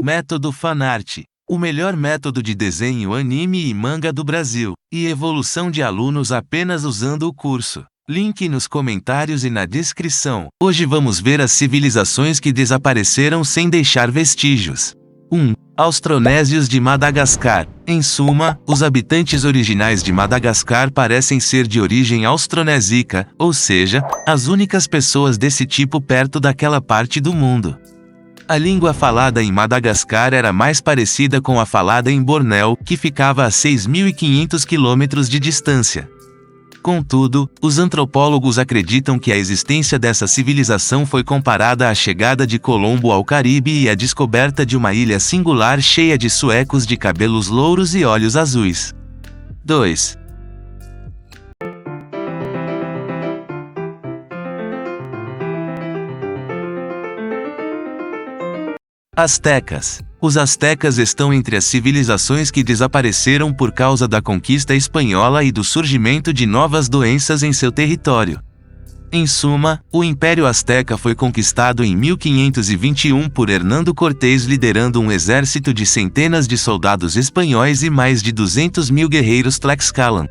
Método Fanart. O melhor método de desenho anime e manga do Brasil. E evolução de alunos apenas usando o curso. Link nos comentários e na descrição. Hoje vamos ver as civilizações que desapareceram sem deixar vestígios. 1. Austronésios de Madagascar. Em suma, os habitantes originais de Madagascar parecem ser de origem austronésica, ou seja, as únicas pessoas desse tipo perto daquela parte do mundo. A língua falada em Madagascar era mais parecida com a falada em Bornéu, que ficava a 6.500 quilômetros de distância. Contudo, os antropólogos acreditam que a existência dessa civilização foi comparada à chegada de Colombo ao Caribe e à descoberta de uma ilha singular cheia de suecos de cabelos louros e olhos azuis. 2. Astecas. Os astecas estão entre as civilizações que desapareceram por causa da conquista espanhola e do surgimento de novas doenças em seu território. Em suma, o Império Azteca foi conquistado em 1521 por Hernando Cortés liderando um exército de centenas de soldados espanhóis e mais de 200.000 guerreiros Tlaxcalan.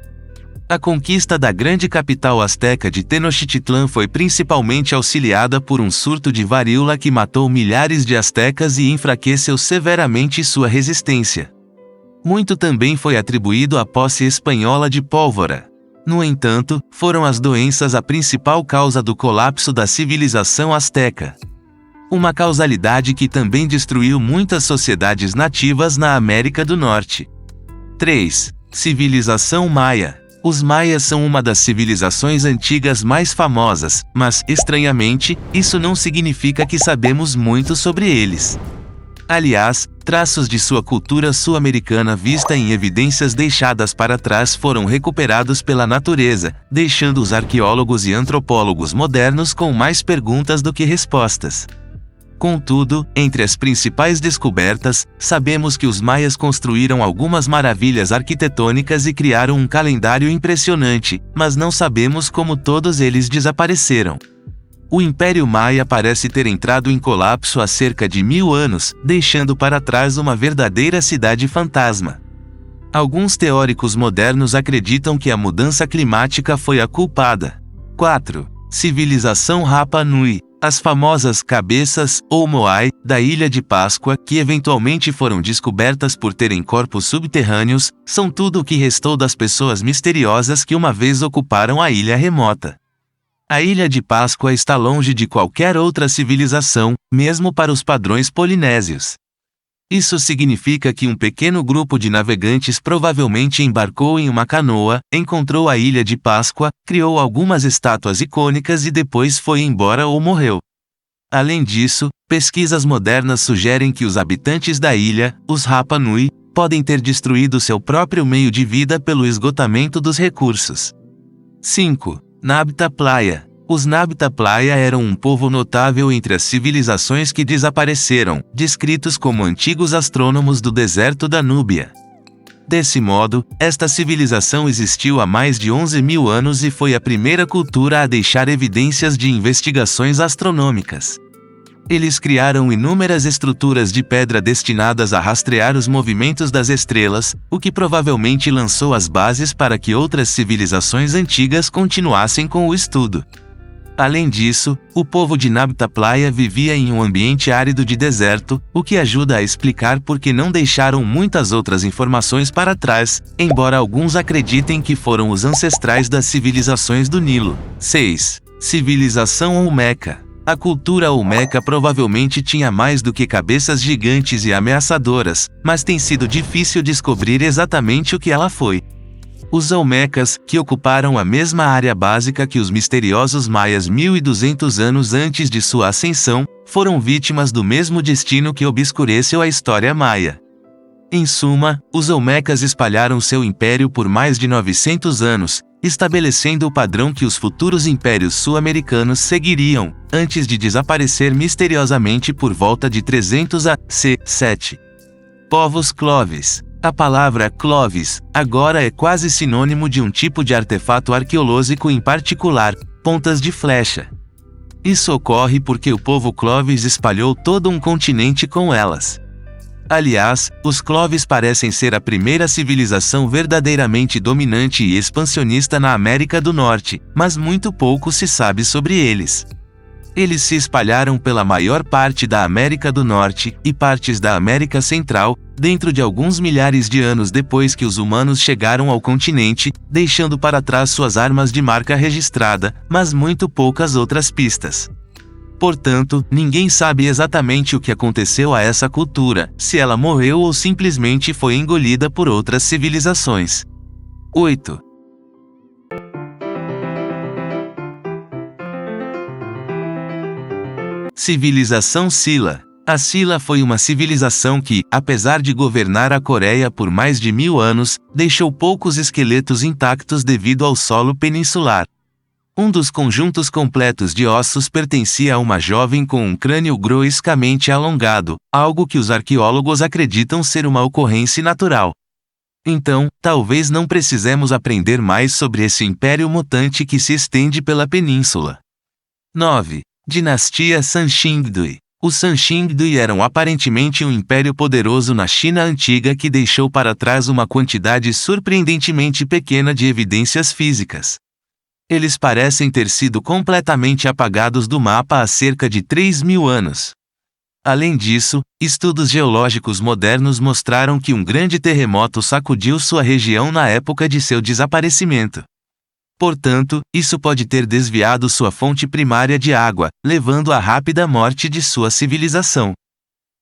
A conquista da grande capital azteca de Tenochtitlan foi principalmente auxiliada por um surto de varíola que matou milhares de astecas e enfraqueceu severamente sua resistência. Muito também foi atribuído à posse espanhola de pólvora. No entanto, foram as doenças a principal causa do colapso da civilização azteca. Uma causalidade que também destruiu muitas sociedades nativas na América do Norte. 3. Civilização Maia. Os maias são uma das civilizações antigas mais famosas, mas, estranhamente, isso não significa que sabemos muito sobre eles. Aliás, traços de sua cultura sul-americana vista em evidências deixadas para trás foram recuperados pela natureza, deixando os arqueólogos e antropólogos modernos com mais perguntas do que respostas. Contudo, entre as principais descobertas, sabemos que os maias construíram algumas maravilhas arquitetônicas e criaram um calendário impressionante, mas não sabemos como todos eles desapareceram. O Império Maia parece ter entrado em colapso há cerca de 1000 anos, deixando para trás uma verdadeira cidade fantasma. Alguns teóricos modernos acreditam que a mudança climática foi a culpada. 4. Civilização Rapa Nui. As famosas cabeças, ou moai, da Ilha de Páscoa, que eventualmente foram descobertas por terem corpos subterrâneos, são tudo o que restou das pessoas misteriosas que uma vez ocuparam a ilha remota. A Ilha de Páscoa está longe de qualquer outra civilização, mesmo para os padrões polinésios. Isso significa que um pequeno grupo de navegantes provavelmente embarcou em uma canoa, encontrou a Ilha de Páscoa, criou algumas estátuas icônicas e depois foi embora ou morreu. Além disso, pesquisas modernas sugerem que os habitantes da ilha, os Rapa Nui, podem ter destruído seu próprio meio de vida pelo esgotamento dos recursos. 5. Nabta Playa. Os Nabta Playa eram um povo notável entre as civilizações que desapareceram, descritos como antigos astrônomos do deserto da Núbia. Desse modo, esta civilização existiu há mais de 11.000 anos e foi a primeira cultura a deixar evidências de investigações astronômicas. Eles criaram inúmeras estruturas de pedra destinadas a rastrear os movimentos das estrelas, o que provavelmente lançou as bases para que outras civilizações antigas continuassem com o estudo. Além disso, o povo de Nabta Playa vivia em um ambiente árido de deserto, o que ajuda a explicar por que não deixaram muitas outras informações para trás, embora alguns acreditem que foram os ancestrais das civilizações do Nilo. 6. Civilização Olmeca. A cultura Olmeca provavelmente tinha mais do que cabeças gigantes e ameaçadoras, mas tem sido difícil descobrir exatamente o que ela foi. Os Olmecas, que ocuparam a mesma área básica que os misteriosos maias 1200 anos antes de sua ascensão, foram vítimas do mesmo destino que obscureceu a história maia. Em suma, os Olmecas espalharam seu império por mais de 900 anos, estabelecendo o padrão que os futuros impérios sul-americanos seguiriam, antes de desaparecer misteriosamente por volta de 300 a.C. 7. Povos Clovis. A palavra Clovis, agora é quase sinônimo de um tipo de artefato arqueológico em particular, pontas de flecha. Isso ocorre porque o povo Clovis espalhou todo um continente com elas. Aliás, os Clovis parecem ser a primeira civilização verdadeiramente dominante e expansionista na América do Norte, mas muito pouco se sabe sobre eles. Eles se espalharam pela maior parte da América do Norte e partes da América Central, dentro de alguns milhares de anos depois que os humanos chegaram ao continente, deixando para trás suas armas de marca registrada, mas muito poucas outras pistas. Portanto, ninguém sabe exatamente o que aconteceu a essa cultura, se ela morreu ou simplesmente foi engolida por outras civilizações. 8. Civilização Silla. A Silla foi uma civilização que, apesar de governar a Coreia por mais de 1000 anos, deixou poucos esqueletos intactos devido ao solo peninsular. Um dos conjuntos completos de ossos pertencia a uma jovem com um crânio grossamente alongado, algo que os arqueólogos acreditam ser uma ocorrência natural. Então, talvez não precisemos aprender mais sobre esse império mutante que se estende pela península. 9. Dinastia Sanxingdui. Os Sanxingdui eram aparentemente um império poderoso na China antiga que deixou para trás uma quantidade surpreendentemente pequena de evidências físicas. Eles parecem ter sido completamente apagados do mapa há cerca de 3.000 anos. Além disso, estudos geológicos modernos mostraram que um grande terremoto sacudiu sua região na época de seu desaparecimento. Portanto, isso pode ter desviado sua fonte primária de água, levando à rápida morte de sua civilização.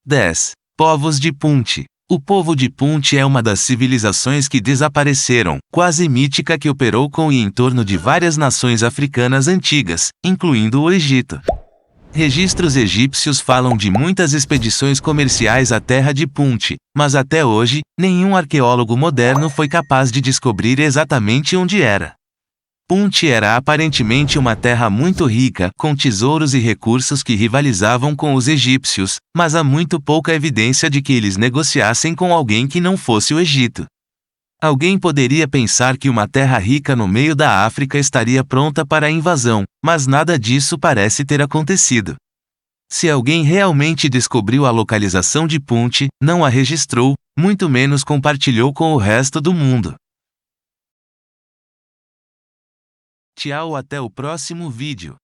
10. Povos de Punt. O povo de Punt é uma das civilizações que desapareceram, quase mítica que operou com e em torno de várias nações africanas antigas, incluindo o Egito. Registros egípcios falam de muitas expedições comerciais à terra de Punt, mas até hoje, nenhum arqueólogo moderno foi capaz de descobrir exatamente onde era. Punt era aparentemente uma terra muito rica, com tesouros e recursos que rivalizavam com os egípcios, mas há muito pouca evidência de que eles negociassem com alguém que não fosse o Egito. Alguém poderia pensar que uma terra rica no meio da África estaria pronta para a invasão, mas nada disso parece ter acontecido. Se alguém realmente descobriu a localização de Punt, não a registrou, muito menos compartilhou com o resto do mundo. Tchau, até o próximo vídeo.